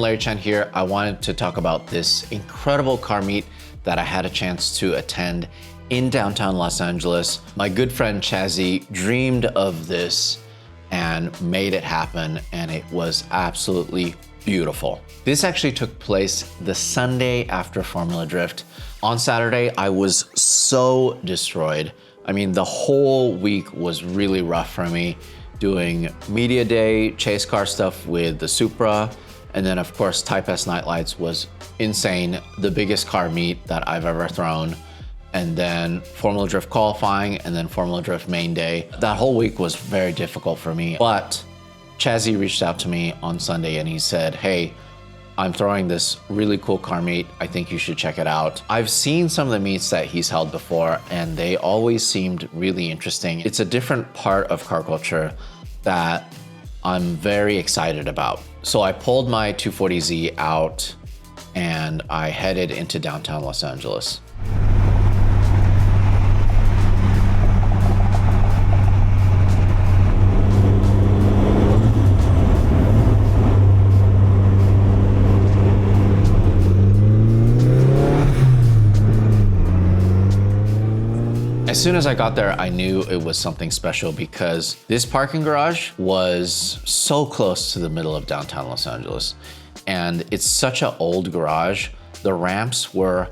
everyone, Larry Chen here. I wanted to talk about this incredible car meet that I had a chance to attend in downtown Los Angeles. My good friend Chazzy dreamed of this and made it happen, and it was absolutely beautiful. This actually took place the Sunday after Formula Drift. On Saturday, I was so destroyed. I mean, the whole week was really rough for me, doing media day, chase car stuff with the Supra, and then of course Type S Nightlights was insane, the biggest car meet that I've ever thrown, and then Formula Drift qualifying, and then Formula Drift main day. That whole week was very difficult for me, but Chazzy reached out to me on Sunday and he said, hey, I'm throwing this really cool car meet. I think you should check it out. I've seen some of the meets that he's held before and they always seemed really interesting. It's a different part of car culture that I'm very excited about. So I pulled my 240Z out and I headed into downtown Los Angeles. As soon as I got there, I knew it was something special because this parking garage was so close to the middle of downtown Los Angeles. And it's such an old garage. The ramps were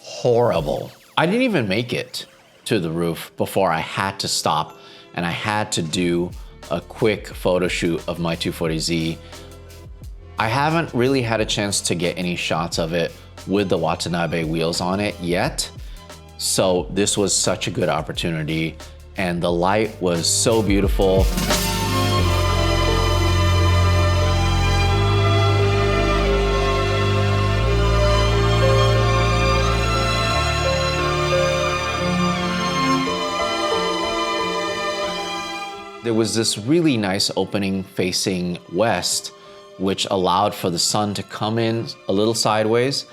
horrible. I didn't even make it to the roof before I had to stop and I had to do a quick photo shoot of my 240Z. I haven't really had a chance to get any shots of it with the Watanabe wheels on it yet. So this was such a good opportunity and the light was so beautiful. There was this really nice opening facing west, which allowed for the sun to come in a little sideways,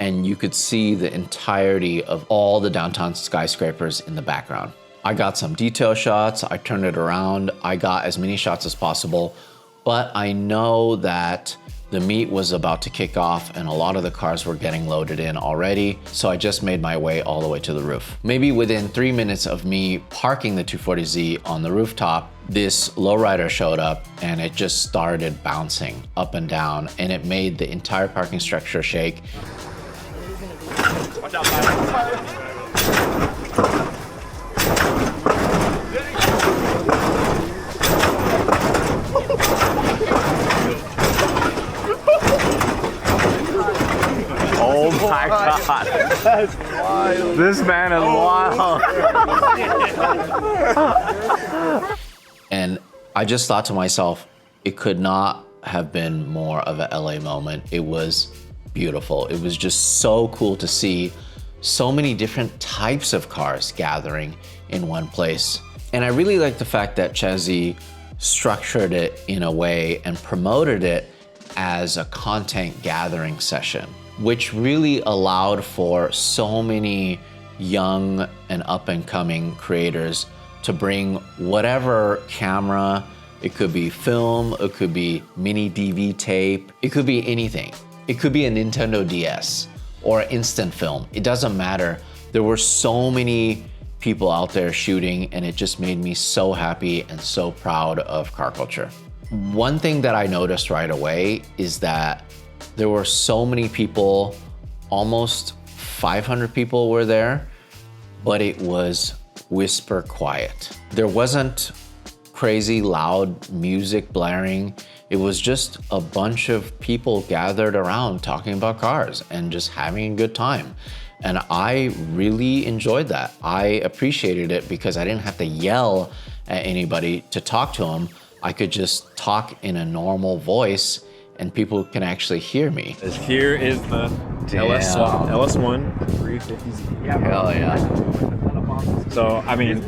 and you could see the entirety of all the downtown skyscrapers in the background. I got some detail shots, I turned it around, I got as many shots as possible, but I know that the meet was about to kick off and a lot of the cars were getting loaded in already, so I just made my way all the way to the roof. Maybe within 3 minutes of me parking the 240Z on the rooftop, this lowrider showed up and it just started bouncing up and down and it made the entire parking structure shake. Watch out, man. Oh my God. That's wild. This man is wild. And I just thought to myself, it could not have been more of a LA moment. It was beautiful. It was just so cool to see so many different types of cars gathering in one place. And I really like the fact that Chazzy structured it in a way and promoted it as a content gathering session, which really allowed for so many young and up and coming creators to bring whatever camera. It could be film, it could be mini DV tape, it could be anything. It could be a Nintendo DS or instant film. It doesn't matter. There were so many people out there shooting and it just made me so happy and so proud of car culture. One thing that I noticed right away is that there were so many people, almost 500 people were there, but it was whisper quiet. There wasn't crazy loud music blaring. It was just a bunch of people gathered around talking about cars and just having a good time. And I really enjoyed that. I appreciated it because I didn't have to yell at anybody to talk to them. I could just talk in a normal voice and people can actually hear me. Here is the LS1 350Z. Hell yeah. So, I mean,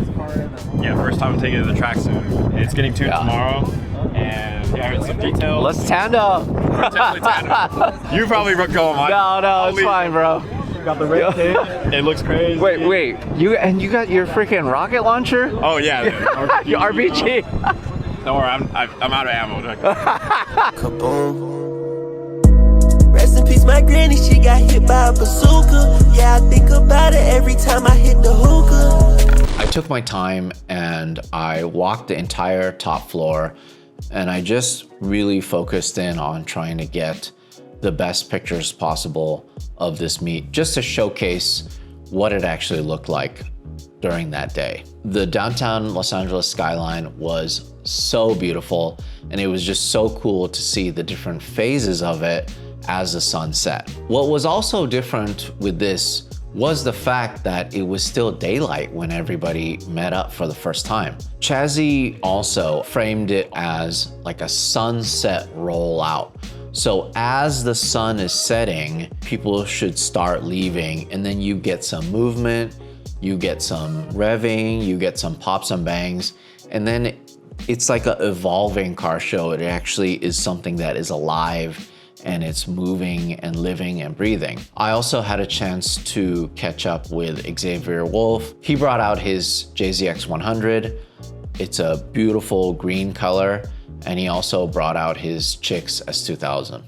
yeah, first time I'm taking it to the track soon. It's getting tuned tomorrow. And yeah, here's some details. Let's tandem. We're definitely tandem. You probably go on mine. No, it's fine, bro. Got the red tape. It looks crazy. Wait. You got your freaking rocket launcher? Oh yeah. Your RPG. Don't worry, I'm out of ammo. Kaboom. miss my granny, she got hit by a bazooka. Yeah, I think about it every time I hit the hookah. I took my time and I walked the entire top floor, and I just really focused in on trying to get the best pictures possible of this meet, just to showcase what it actually looked like during that day. The downtown Los Angeles skyline was so beautiful, and it was just so cool to see the different phases of it as the sun set. What was also different with this was the fact that it was still daylight when everybody met up for the first time. Chazzy also framed it as like a sunset rollout. So as the sun is setting, people should start leaving, and then you get some movement, you get some revving, you get some pops and bangs, and then it's like an evolving car show. It actually is something that is alive, and it's moving and living and breathing. I also had a chance to catch up with Xavier Wolf. He brought out his JZX 100. It's a beautiful green color, and he also brought out his Chix S2000.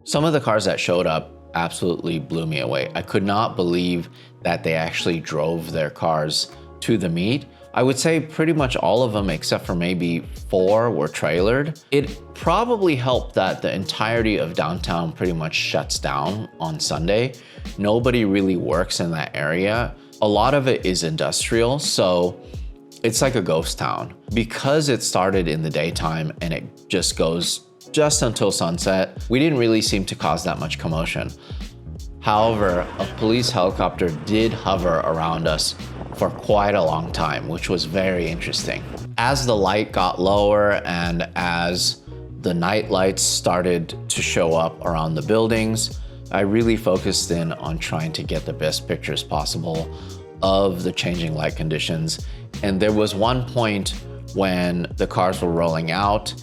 Some of the cars that showed up absolutely blew me away. I could not believe that they actually drove their cars to the meet. I would say pretty much all of them, except for maybe 4, were trailered. It probably helped that the entirety of downtown pretty much shuts down on Sunday. Nobody really works in that area. A lot of it is industrial, so it's like a ghost town. Because it started in the daytime and it just goes just until sunset, we didn't really seem to cause that much commotion. However, a police helicopter did hover around us for quite a long time, which was very interesting. As the light got lower and as the night lights started to show up around the buildings, I really focused in on trying to get the best pictures possible of the changing light conditions. And there was one point when the cars were rolling out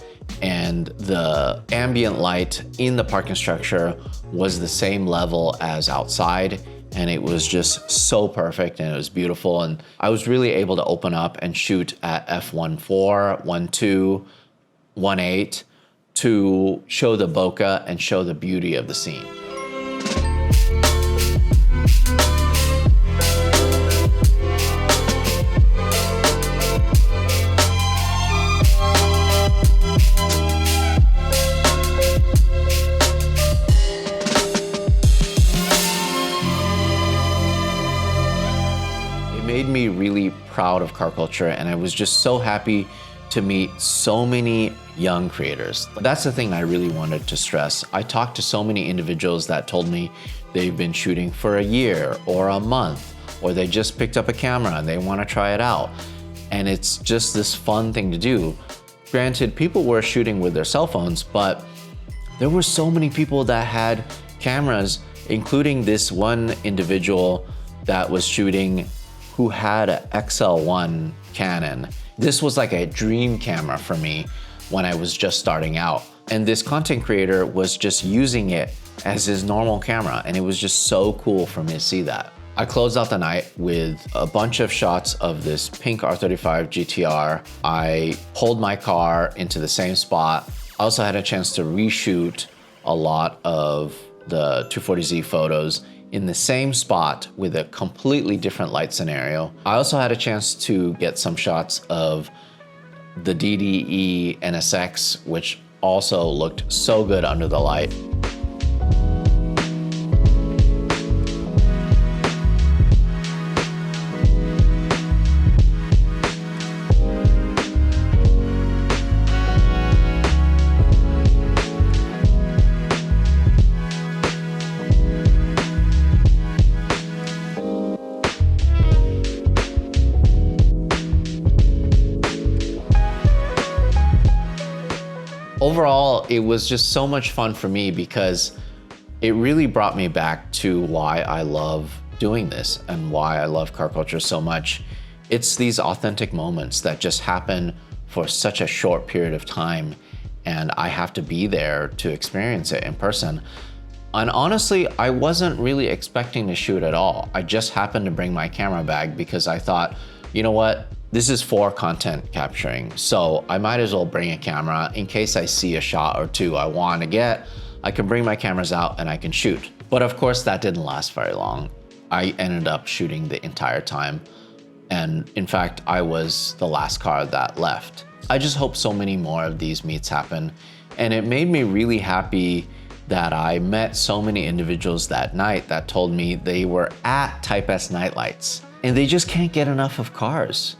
and the ambient light in the parking structure was the same level as outside, and it was just so perfect and it was beautiful. And I was really able to open up and shoot at f1.4, 1.2, 1.8 to show the bokeh and show the beauty of the scene. Made me really proud of car culture, and I was just so happy to meet so many young creators. That's the thing I really wanted to stress. I talked to so many individuals that told me they've been shooting for a year or a month, or they just picked up a camera and they want to try it out. And it's just this fun thing to do. Granted, people were shooting with their cell phones, but there were so many people that had cameras, including this one individual that was shooting who had an XL1 Canon. This was like a dream camera for me when I was just starting out. And this content creator was just using it as his normal camera, and it was just so cool for me to see that. I closed out the night with a bunch of shots of this pink R35 GTR. I pulled my car into the same spot. I also had a chance to reshoot a lot of the 240Z photos in the same spot with a completely different light scenario. I also had a chance to get some shots of the DDE NSX, which also looked so good under the light. Overall, it was just so much fun for me because it really brought me back to why I love doing this and why I love car culture so much. It's these authentic moments that just happen for such a short period of time, and I have to be there to experience it in person. And honestly, I wasn't really expecting to shoot at all. I just happened to bring my camera bag because I thought, you know what? This is for content capturing, so I might as well bring a camera in case I see a shot or two I want to get. I can bring my cameras out and I can shoot. But of course that didn't last very long. I ended up shooting the entire time. And in fact, I was the last car that left. I just hope so many more of these meets happen. And it made me really happy that I met so many individuals that night that told me they were at Type S Nightlights and they just can't get enough of cars.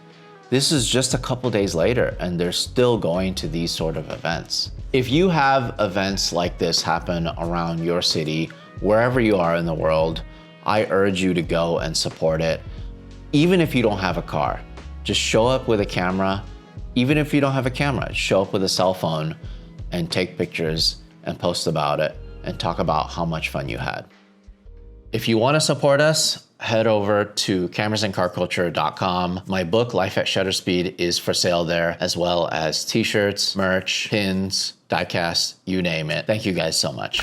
This is just a couple days later and they're still going to these sort of events. If you have events like this happen around your city, wherever you are in the world, I urge you to go and support it. Even if you don't have a car, just show up with a camera. Even if you don't have a camera, show up with a cell phone and take pictures and post about it and talk about how much fun you had. If you want to support us, head over to camerasandcarculture.com. My book, Life at Shutter Speed, is for sale there, as well as t-shirts, merch, pins, diecast, you name it. Thank you guys so much.